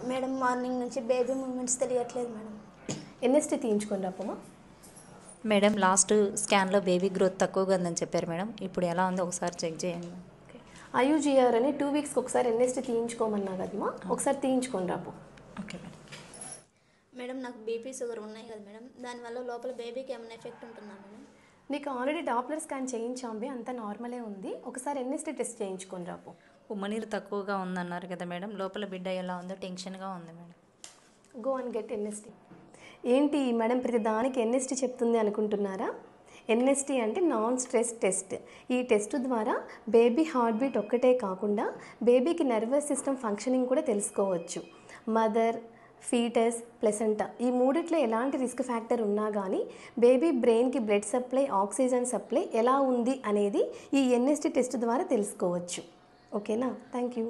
Madam morning నుంచి baby movements తెలియట్లేదు madam. NST తీయించుకొని రాపమ్మా. మేడం లాస్ట్ స్కాన్లో బేబీ గ్రోత్ తక్కువగా ఉందని చెప్పారు మేడం. ఇప్పుడు ఎలా ఉందో ఒకసారి చెక్ చేయండి. ఐయూజీఆర్ అని 2 వీక్స్కి ఒకసారి ఎన్ఎస్టీ తీయించుకోమన్నా కదమ్మా, ఒకసారి తీయించుకొని రాపు. Okay madam. మేడం నాకు బీపీ షుగర్ ఉన్నాయి కదా మేడం, దానివల్ల లోపల బేబీకి ఏమైనా ఎఫెక్ట్ ఉంటుందా మేడం? నీకు ఆల్రెడీ డాప్లర్ స్కాన్ చేయించాంబే, అంతా నార్మలే ఉంది. ఒకసారి ఎన్ఎస్టీ టెస్ట్ చేయించుకొని రాపు. ఉమ్మనీరు తక్కువగా ఉందన్నారు కదా మేడం, లోపల బిడ్డ ఎలా ఉందో టెన్షన్గా ఉంది madam. Go and get NST. ఏంటి మేడం ప్రతి దానికి ఎన్ఎస్టీ చెప్తుంది అనుకుంటున్నారా? ఎన్ఎస్టీ అంటే నాన్ స్ట్రెస్ టెస్ట్. ఈ టెస్ట్ ద్వారా బేబీ హార్ట్ బీట్ ఒక్కటే కాకుండా బేబీకి నర్వస్ సిస్టమ్ ఫంక్షనింగ్ కూడా తెలుసుకోవచ్చు. మదర్, ఫీటస్, ప్లెసెంటా ఈ మూడిట్లో ఎలాంటి రిస్క్ ఫ్యాక్టర్ ఉన్నా కానీ బేబీ బ్రెయిన్కి బ్లడ్ సప్లై, ఆక్సిజన్ సప్లై ఎలా ఉంది అనేది ఈ ఎన్ఎస్టీ టెస్ట్ ద్వారా తెలుసుకోవచ్చు. ఓకేనా? Thank you.